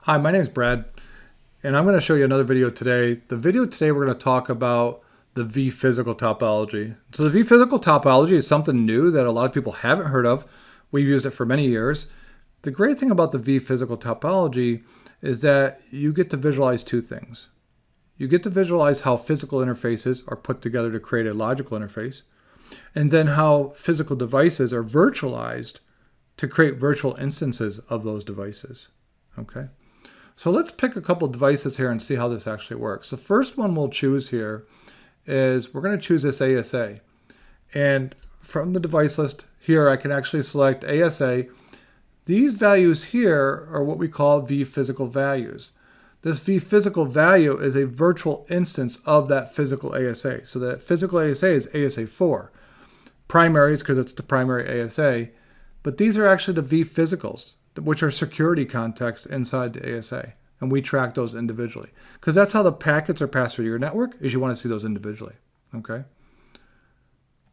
Hi, my name is Brad, and I'm going to show you another video today. The video today we're going to talk about the vPhysical topology. So the vPhysical topology is something new that a lot of people haven't heard of. We've used it for many years. The great thing about the vPhysical topology is that you get to visualize two things. You get to visualize how physical interfaces are put together to create a logical interface, and then how physical devices are virtualized to create virtual instances of those devices. Okay? So let's pick a couple devices here and see how this actually works. The first one we'll choose here is we're going to choose this ASA. And from the device list here, I can actually select ASA. These values here are what we call vPhysical values. This vPhysical value is a virtual instance of that physical ASA. So that physical ASA is ASA4. Primary is because it's the primary ASA. But these are actually the vPhysicals, which are security context inside the ASA. And we track those individually. Because that's how the packets are passed through your network, is you want to see those individually. Okay?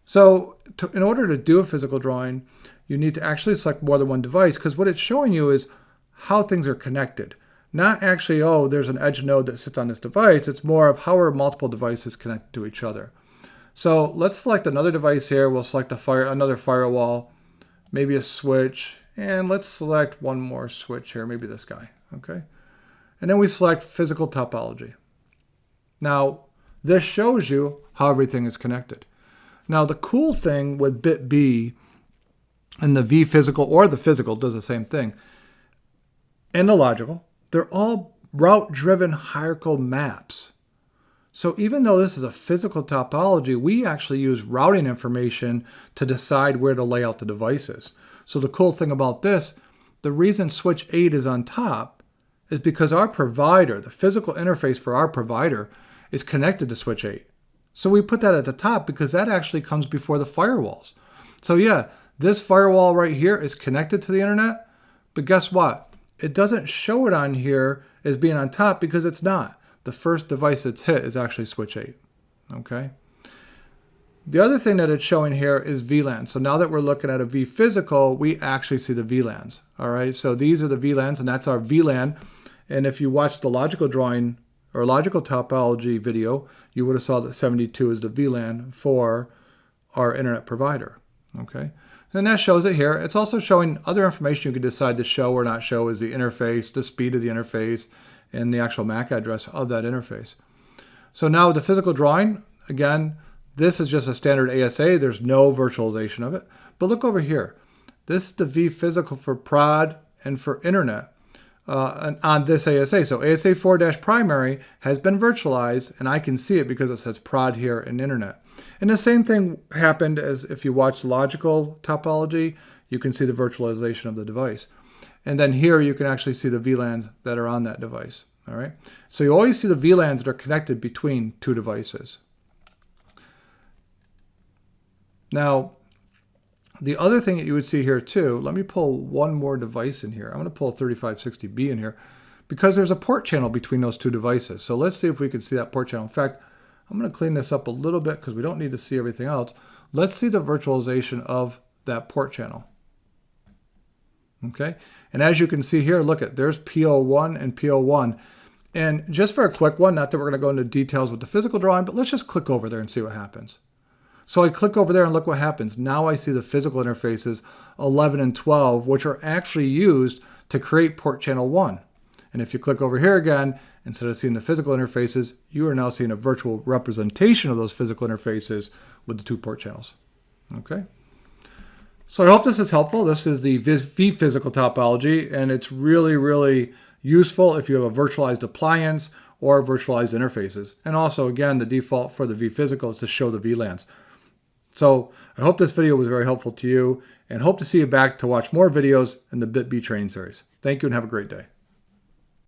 So in order to do a physical drawing, you need to actually select more than one device, because what it's showing you is how things are connected. Not actually, oh, there's an edge node that sits on this device. It's more of how are multiple devices connected to each other. So let's select another device here. We'll select another firewall, maybe a switch. And let's select one more switch here, maybe this guy, okay? And then we select physical topology. Now, this shows you how everything is connected. Now, the cool thing with bitB and the vPhysical or the physical does the same thing. And the logical, they're all route-driven hierarchical maps. So even though this is a physical topology, we actually use routing information to decide where to lay out the devices. So the cool thing about this, the reason switch 8 is on top is because our provider, the physical interface for our provider, is connected to switch 8. So we put that at the top because that actually comes before the firewalls. So yeah, this firewall right here is connected to the internet, but guess what? It doesn't show it on here as being on top because it's not. The first device that's hit is actually switch 8. Okay? The other thing that it's showing here is VLANs. So now that we're looking at a vPhysical, we actually see the VLANs. All right, so these are the VLANs, and that's our VLAN. And if you watch the logical drawing or logical topology video, you would have saw that 72 is the VLAN for our internet provider. Okay, and that shows it here. It's also showing other information you can decide to show or not show is the interface, the speed of the interface, and the actual MAC address of that interface. So now with the physical drawing, again, this is just a standard ASA. There's no virtualization of it. But look over here. This is the vPhysical for prod and for internet on this ASA. So ASA4-primary has been virtualized, and I can see it because it says prod here and internet. And the same thing happened as if you watch logical topology, you can see the virtualization of the device. And then here you can actually see the VLANs that are on that device. All right. So you always see the VLANs that are connected between two devices. Now, the other thing that you would see here too, let me pull one more device in here. I'm going to pull 3560B in here because there's a port channel between those two devices. So let's see if we can see that port channel. In fact, I'm going to clean this up a little bit because we don't need to see everything else. Let's see the virtualization of that port channel. Okay, and as you can see here, look at there's PO1 and PO1. And just for a quick one, not that we're going to go into details with the physical drawing, but let's just click over there and see what happens. So I click over there and look what happens. Now I see the physical interfaces 11 and 12, which are actually used to create port channel 1. And if you click over here again, instead of seeing the physical interfaces, you are now seeing a virtual representation of those physical interfaces with the two port channels. Okay. So I hope this is helpful. This is the vPhysical topology, and it's really, really useful if you have a virtualized appliance or virtualized interfaces. And also, again, the default for the vPhysical is to show the VLANs. So I hope this video was very helpful to you, and hope to see you back to watch more videos in the bitB training series. Thank you and have a great day.